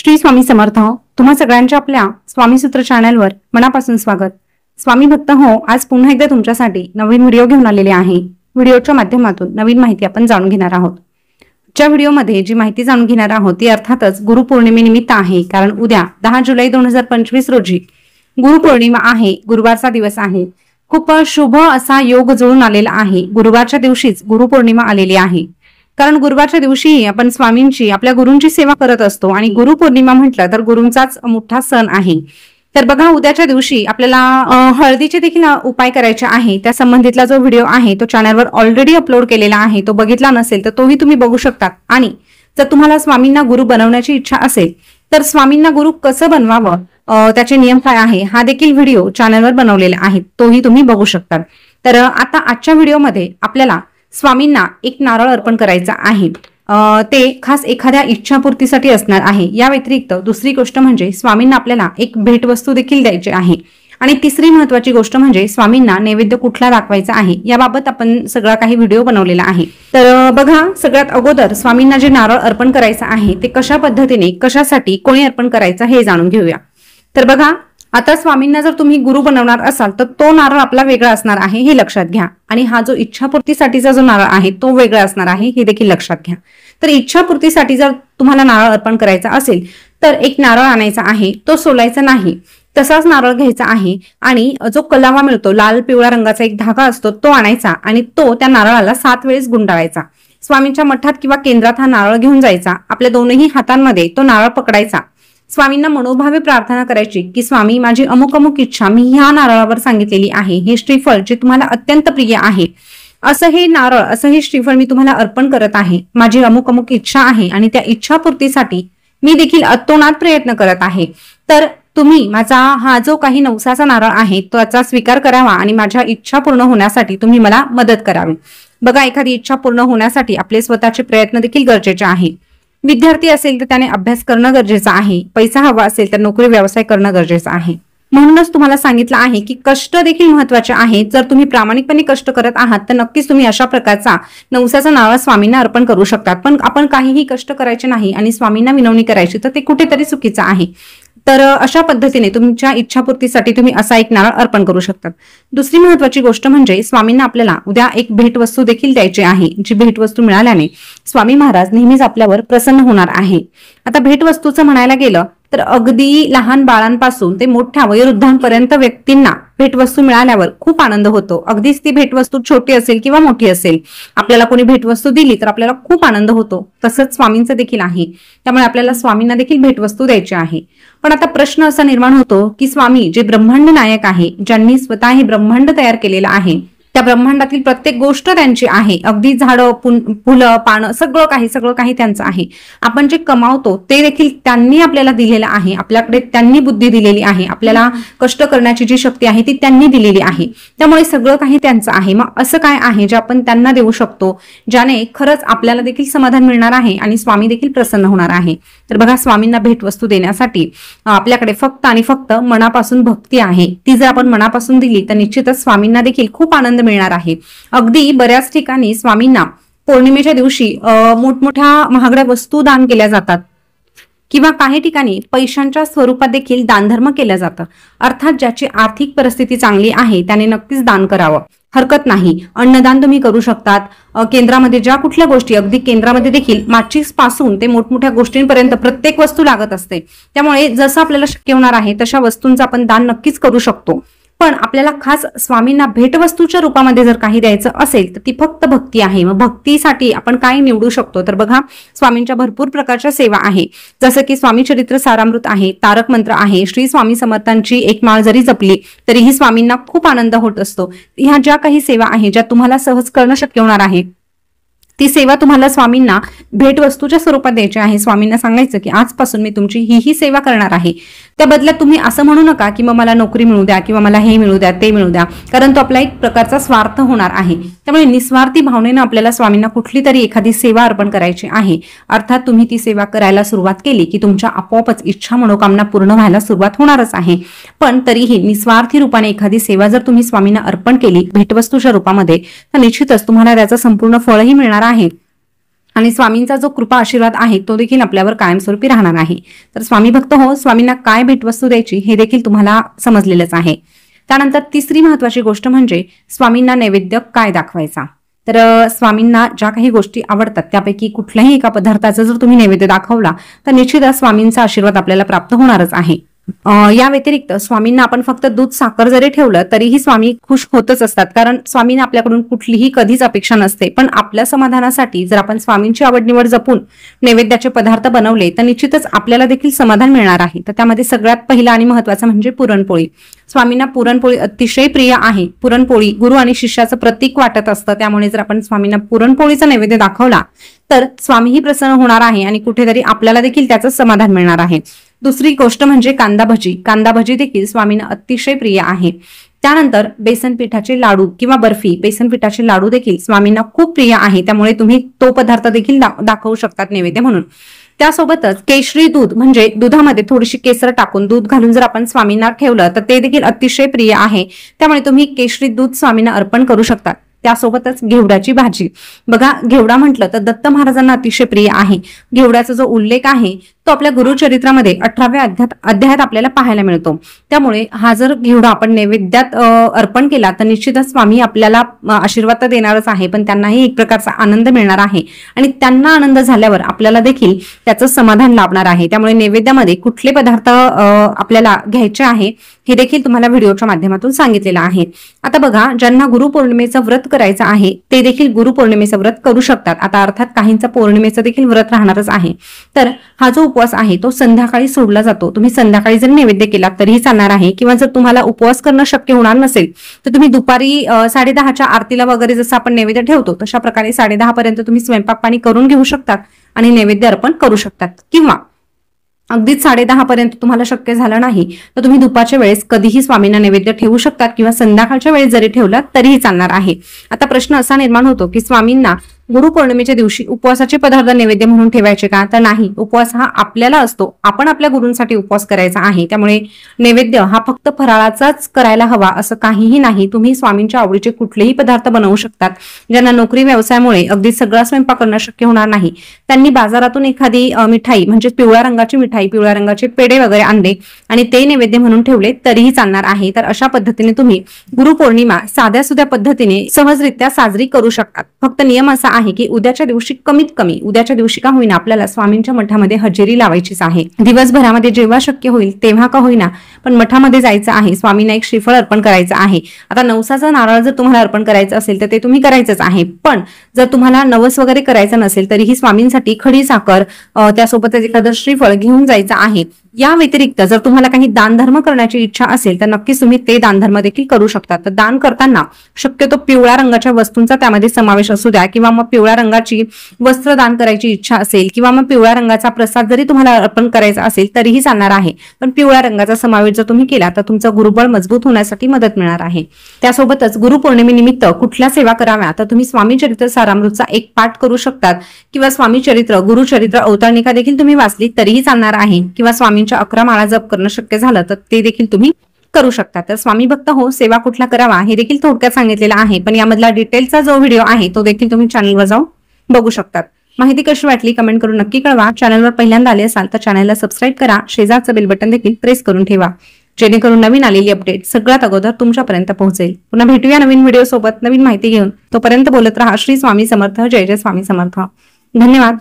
श्री स्वामी समर्थ. तुम्हा सगळ्यांच्या आपल्या स्वामी सूत्र चॅनलवर मनापासून स्वागत. स्वामी भक्त हो, आज पुन्हा एकदा तुमच्यासाठी नवीन व्हिडिओ घेऊन आलेले आहे. व्हिडिओच्या माध्यमातून नवीन माहिती आपण जाणून घेणार आहोत. ज्या व्हिडिओमध्ये जी माहिती जाणून घेणार आहोत ती अर्थातच गुरुपौर्णिमेनिमित्त आहे. कारण उद्या 10 जुलै 2025 रोजी गुरुपौर्णिमा आहे. गुरुवारचा दिवस आहे. खूप शुभ असा योग जुळून आलेला आहे. गुरुवारच्या दिवशीच गुरुपौर्णिमा आलेली आहे. कारण गुरुवारच्या दिवशी आपण स्वामींची, आपल्या गुरूंची सेवा करत असतो आणि गुरुपौर्णिमा म्हटलं तर गुरूंचाच मोठा सण आहे. तर बघा, उद्याच्या दिवशी आपल्याला हळदीचे देखील उपाय करायचे आहे. त्या संबंधितला जो व्हिडिओ आहे तो चॅनलवर ऑलरेडी अपलोड केलेला आहे. तो बघितला नसेल तर तोही तुम्ही बघू शकता. आणि जर तुम्हाला स्वामींना गुरु बनवण्याची इच्छा असेल तर स्वामींना गुरु कसं बनवावं, त्याचे नियम काय आहे, हा देखील व्हिडिओ चॅनलवर बनवलेला आहे. तोही तुम्ही बघू शकता. तर आता आजच्या व्हिडिओमध्ये आपल्याला स्वामींना एक नारळ अर्पण करायचा आहे. ते खास एखाद्या इच्छापूर्तीसाठी असणार आहे. या व्यतिरिक्त दुसरी गोष्ट म्हणजे स्वामींना आपल्याला एक भेटवस्तू देखील द्यायची आहे. आणि तिसरी महत्वाची गोष्ट म्हणजे स्वामींना नैवेद्य कुठला दाखवायचा आहे याबाबत आपण सगळा काही व्हिडिओ बनवलेला आहे. तर बघा, सगळ्यात अगोदर स्वामींना जे नारळ अर्पण करायचं आहे ते कशा पद्धतीने, कशासाठी, कोणी अर्पण करायचं हे जाणून घेऊया. तर बघा, आता स्वामींना जर तुम्ही गुरु बनवणार असाल तर तो नारळ आपला वेगळा असणार आहे, हे लक्षात घ्या. आणि हा जो इच्छापूर्तीसाठीचा जो नारळ आहे तो वेगळा असणार आहे, हे देखील लक्षात घ्या. तर इच्छापूर्तीसाठी जर तुम्हाला नारळ अर्पण करायचा असेल तर एक नारळ आणायचा आहे. तो सोलायचा नाही, तसाच नारळ घ्यायचा आहे. आणि जो कलावा मिळतो, लाल पिवळा रंगाचा एक धागा असतो, तो आणायचा आणि तो त्या नारळाला 7 वेळेस गुंडाळायचा. स्वामींच्या मठात किंवा केंद्रात हा नारळ घेऊन जायचा. आपल्या दोन्ही हातांमध्ये तो नारळ पकडायचा. स्वामींना मनोभावे प्रार्थना करायची की स्वामी, माझी अमुक अमुक इच्छा मी ह्या नारळावर सांगितलेली आहे. हे श्रीफळ जे तुम्हाला अत्यंत प्रिय आहे, असं हे नारळ, असं हे श्रीफळ मी तुम्हाला अर्पण करत आहे. माझी अमुक अमुक इच्छा आहे आणि त्या इच्छापूर्तीसाठी मी देखील अतोनात प्रयत्न करत आहे. तर तुम्ही माझा हा जो काही नवसाचा नारळ आहे त्याचा स्वीकार करावा आणि माझ्या इच्छा पूर्ण होण्यासाठी तुम्ही मला मदत करावी. बघा, एखादी इच्छा पूर्ण होण्यासाठी आपले स्वतःचे प्रयत्न देखील गरजेचे आहे. विद्यार्थी असेल तर त्याने अभ्यास करणं गरजेचं आहे. पैसा हवा असेल तर नोकरी व्यवसाय करणं गरजेचं आहे. म्हणूनच तुम्हाला सांगितलं आहे की कष्ट देखील महत्वाचे आहेत. जर तुम्ही प्रामाणिकपणे कष्ट करत आहात तर नक्कीच तुम्ही अशा प्रकारचा नवसाचा नारळ स्वामींना अर्पण करू शकतात. पण आपण काहीही कष्ट करायचे नाही आणि स्वामींना विनवणी करायची तर ते कुठेतरी चुकीचं आहे. तर अशा पद्धतीने तुमच्या इच्छापूर्तीसाठी तुम्ही असा एक नारळ अर्पण करू शकतात. दुसरी महत्वाची गोष्ट म्हणजे स्वामींना आपल्याला उद्या एक भेटवस्तू देखील द्यायची आहे. जी भेटवस्तू मिळाल्याने स्वामी महाराज नेहमीच आपल्यावर प्रसन्न होणार आहे. आता भेटवस्तूचं म्हणायला गेलं तर अगदी लहान बाळांपासून ते मोठ्या वयोवृद्धांपर्यंत व्यक्तींना भेटवस्तू मिळाल्यावर खूप आनंद होतो. अगदीच ती भेटवस्तू छोटी असेल किंवा मोठी असेल, आपल्याला कोणी भेटवस्तू दिली तर आपल्याला खूप आनंद होतो. तसंच स्वामींचं देखील आहे. त्यामुळे आपल्याला स्वामींना देखील भेटवस्तू द्यायची आहे. पण आता प्रश्न असा निर्माण होतो की स्वामी जे ब्रह्मांड नायक आहे, ज्यांनी स्वतः हे ब्रह्मांड तयार केलेलं आहे, त्या ब्रह्मांडातील प्रत्येक गोष्ट त्यांची आहे. अगदी झाडं, फुलं, पानं, सगळं काही त्यांचं आहे. आपण जे कमावतो ते देखील त्यांनी आपल्याला दिलेलं आहे. आपल्याकडे त्यांनी बुद्धी दिलेली आहे. आपल्याला कष्ट करण्याची जी शक्ती आहे ती त्यांनी दिलेली आहे. त्यामुळे सगळं काही त्यांचं आहे. मग असं काय आहे जे आपण त्यांना देऊ शकतो, ज्याने खरंच आपल्याला देखील समाधान मिळणार आहे आणि स्वामी देखील प्रसन्न होणार आहे. तर बघा, स्वामींना भेटवस्तू देण्यासाठी आपल्याकडे फक्त आणि फक्त मनापासून भक्ती आहे. ती जर आपण मनापासून दिली तर निश्चितच स्वामींना देखील खूप आनंद मिळणार आहे. अगदी बऱ्याच ठिकाणी स्वामींना पौर्णिमेच्या दिवशी मोठमोठ्या महागड्या वस्तू दान केल्या जातात किंवा काही ठिकाणी पैशांच्या स्वरूपात देखील दानधर्म केलं जातं. अर्थात ज्याची आर्थिक परिस्थिती चांगली आहे त्याने नक्कीच दान करावं, हरकत नाही. अन्नदान तुम्ही करू शकतात. केंद्रामध्ये ज्या कुठल्या गोष्टी, अगदी केंद्रामध्ये देखील माचीस पासून ते मोठमोठ्या गोष्टींपर्यंत प्रत्येक वस्तू लागत असते. त्यामुळे जसं आपल्याला शक्य होणार आहे तशा वस्तूंचं आपण दान नक्कीच करू शकतो. पण आपल्याला खास स्वामींना भेटवस्तूच्या रूपामध्ये जर काही द्यायचं असेल तर ती फक्त भक्ती आहे. मग भक्तीसाठी आपण काय निवडू शकतो तर बघा, स्वामींच्या भरपूर प्रकारच्या सेवा आहे. जसं की स्वामी चरित्र सारामृत आहे, तारक मंत्र आहे. श्री स्वामी समर्थांची एक माळ जरी जपली तरीही स्वामींना खूप आनंद होत असतो. ह्या ज्या काही सेवा आहे, ज्या तुम्हाला सहज करणं शक्य होणार आहे, ती सेवा तुम्हाला स्वामींना भेटवस्तूच्या स्वरूपात द्यायची आहे. स्वामींना सांगायचं की आजपासून मी तुमची ही सेवा करणार आहे. त्या बदल्यात तुम्ही असं म्हणू नका की मग मला नोकरी मिळू द्या किंवा मला हे मिळू द्या, ते मिळू द्या, कारण तो आपला एक प्रकारचा स्वार्थ होणार आहे. त्यामुळे निस्वार्थी भावनेनं आपल्याला स्वामींना कुठली तरी एखादी सेवा अर्पण करायची आहे. अर्थात तुम्ही ती सेवा करायला सुरुवात केली की तुमच्या आपोआपच इच्छा, मनोकामना पूर्ण व्हायला सुरुवात होणारच आहे. पण तरीही निस्वार्थी रूपाने एखादी सेवा जर तुम्ही स्वामींना अर्पण केली भेटवस्तूच्या रूपामध्ये तर निश्चितच तुम्हाला त्याचं संपूर्ण फळही मिळणार आहे. आणि स्वामींचा जो कृपा आशीर्वाद आहे तो देखील आपल्यावर कायमस्वरूपी राहणार आहे। तर स्वामी भक्त हो, स्वामींना काय भेटवस्तू द्यायची हे देखील तुम्हाला समजलेलंच आहे। त्यानंतर तिसरी महत्वाची गोष्ट म्हणजे स्वामींना नैवेद्य काय दाखवायचा। तर स्वामींना ज्या काही गोष्टी आवडतात त्यापैकी कुठल्याही एका पदार्थाचा जर तुम्ही नैवेद्य दाखवला तर निश्चितच स्वामींचा आशीर्वाद आपल्याला प्राप्त होणारच आहे। या व्यतिरिक्त स्वामींना आपण फक्त दूध साखर जरी ठेवलं तरीही स्वामी खुश होतच असतात, कारण स्वामींना आपल्याकडून कुठलीही कधीच अपेक्षा नसते। पण आपल्या समाधानासाठी जर आपण स्वामींची आवड निवड जपून नैवेद्याचे पदार्थ बनवले तर निश्चितच आपल्याला देखील समाधान मिळणार आहे। तर त्यामध्ये सगळ्यात पहिला आणि महत्वाचा म्हणजे पुरणपोळी। स्वामींना पुरणपोळी अतिशय प्रिय आहे। पुरणपोळी गुरु आणि शिष्याचं प्रतीक वाटत असतं, त्यामुळे जर आपण स्वामींना पुरणपोळीचा नैवेद्य दाखवला तर स्वामीही प्रसन्न होणार आहे आणि कुठेतरी आपल्याला देखील त्याचं समाधान मिळणार आहे। दुसरी गोष्ट म्हणजे कांदा भजी। कांदा भजी देखील स्वामींना अतिशय प्रिय आहे। त्यानंतर बेसन पिठाचे लाडू किंवा बर्फी, बेसन पिठाचे लाडू देखील स्वामींना खूप प्रिय आहे, त्यामुळे तुम्ही तो पदार्थ देखील दाखवू शकतात नैवेद्य म्हणून। त्यासोबतच केशरी दूध म्हणजे दुधामध्ये थोडीशी केसर टाकून दूध घालून जर आपण स्वामींना ठेवलं तर ते देखील अतिशय प्रिय आहे, त्यामुळे तुम्ही केशरी दूध स्वामींना अर्पण करू शकता। त्यासोबतच घेवड्याची भाजी। बघा, घेवडा म्हटलं तर दत्त महाराजांना अतिशय प्रिय आहे। घेवड्याचा जो उल्लेख आहे तो आपल्या गुरुचरित्रामध्ये 18व्या अध्यायात आपल्याला पाहायला मिळतो। त्यामुळे हा जर घेवडा आपण नैवेद्यात अर्पण केला तर निश्चितच स्वामी आपल्याला आशीर्वाद तर देणारच आहे, पण त्यांनाही एक प्रकारचा आनंद मिळणार आहे आणि त्यांना आनंद झाल्यावर आपल्याला देखील त्याचं समाधान लाभणार आहे। त्यामुळे नैवेद्यामध्ये कुठले पदार्थ आपल्याला घ्यायचे आहे हे देखील तुम्हाला व्हिडिओच्या माध्यमातून सांगितलेलं आहे। आता बघा, ज्यांना गुरुपौर्णिमेचं व्रत करायचं आहे ते देखील गुरुपौर्णिमेचं व्रत करू शकतात। आता अर्थात काहींचं पौर्णिमेचं देखील व्रत राहणारच आहे। तर हा जो उपवास आहे तो संध्याकाळी सोडला जातो। तुम्ही संध्याकाळी जर नैवेद्य केला तरीही चालणार आहे, किंवा जर तुम्हाला उपवास करणं शक्य होणार नसेल तर तुम्ही दुपारी 10:30च्या आरतीला वगैरे जसं आपण नैवेद्य ठेवतो तशा प्रकारे 10:30 पर्यंत तुम्ही स्वयंपाक पाणी करून घेऊ शकतात आणि नैवेद्य अर्पण करू शकतात। किंवा अगदीच 10:30 पर्यंत तुम्हाला शक्य झालं नाही तर तुम्ही दुपारच्या वेळेस कधीही स्वामींना नैवेद्य ठेवू शकतात, किंवा संध्याकाळच्या वेळेस जरी ठेवलात तरीही चालणार आहे। आता प्रश्न असा निर्माण होतो की स्वामींना गुरुपौर्णिमेच्या दिवशी उपवासाचे पदार्थ नैवेद्य म्हणून ठेवायचे का? तर नाही, उपवास हा आपल्याला असतो, आपण आपल्या गुरूंसाठी उपवास करायचा आहे। त्यामुळे नैवेद्य हा फक्त फराळाचाच करायला हवा असं काहीही नाही। तुम्ही स्वामींच्या आवडीचे कुठलेही पदार्थ बनवू शकतात। ज्यांना नोकरी व्यवसायामुळे अगदी सगळा स्वयंपाक करणं शक्य होणार नाही त्यांनी बाजारातून एखादी मिठाई म्हणजे पिवळ्या रंगाची मिठाई, पिवळ्या रंगाचे पेढे वगैरे आणले आणि ते नैवेद्य म्हणून ठेवले तरीही चालणार आहे। तर अशा पद्धतीने तुम्ही गुरुपौर्णिमा साध्या सुध्या पद्धतीने सहजरित्या साजरी करू शकतात। फक्त नियम असा आहे की उद्याच्या दिवशी कमीत कमी उद्याच्या दिवशी का होईना आपल्याला स्वामींच्या मठामध्ये हजेरी लावायचीच आहे। दिवसभरामध्ये जेव्हा शक्य होईल तेव्हा का होईना पण मठामध्ये जायचं आहे, स्वामींना एक श्रीफळ अर्पण करायचं आहे। आता नवसाचा नारळ जर तुम्हाला अर्पण करायचं असेल तर ते तुम्ही करायचंच आहे, पण जर तुम्हाला नवस वगैरे करायचं नसेल तरीही स्वामींसाठी खडी साखर त्यासोबतच एखादं श्रीफळ घेऊन जायचं आहे। या व्यतिरिक्त जर तुम्हाला काही दानधर्म करण्याची इच्छा असेल तर नक्कीच तुम्ही ते दानधर्म देखील करू शकता। तर दान करताना शक्यतो पिवळ्या रंगाच्या वस्तूंचा त्यामध्ये समावेश असू द्या, किंवा मग पिवळ्या रंगाची वस्त्र दान करायची इच्छा असेल, किंवा मग पिवळ्या रंगाचा प्रसाद जरी तुम्हाला अर्पण करायचा असेल तरीही चालणार आहे, पण पिवळ्या रंगाचा समावेश जर तुम्ही केला तर तुमचं गुरुबळ मजबूत होण्यासाठी मदत मिळणार आहे। त्यासोबतच गुरुपौर्णिमेनिमित्त कुठल्या सेवा कराव्या तर तुम्ही स्वामी चरित्र सारामृतचा एक पाठ करू शकतात, किंवा स्वामी चरित्र गुरुचरित्र अवतरणिका देखील तुम्ही वाचली तरीही चालणार आहे, किंवा स्वामींच्या 11 माळा जप करणं शक्य झालं तर ते देखील तुम्ही करू शकता। तर स्वामी भक्त हो, सेवा कुठला करावा हे देखील थोडक्यात सांगितलेलं आहे, पण यामधला डिटेलचा जो व्हिडिओ आहे तो देखील तुम्ही चॅनलवर जाऊन बघू शकतात। माहिती कशी वाटली कमेंट करून नक्की कळवा। चॅनलवर पहिल्यांदा आले असाल तर चॅनलला सबस्क्राईब करा, शेजारचं बेल बटन देखील प्रेस करून ठेवा, जेणेकरून नवीन आलेली अपडेट सगळ्यात अगोदर तुमच्यापर्यंत पोहोचेल। पुन्हा भेटूया नवीन व्हिडिओ सोबत नवीन माहिती घेऊन। तोपर्यंत बोलत रहा श्री स्वामी समर्थ, जय जय स्वामी समर्थ। धन्यवाद।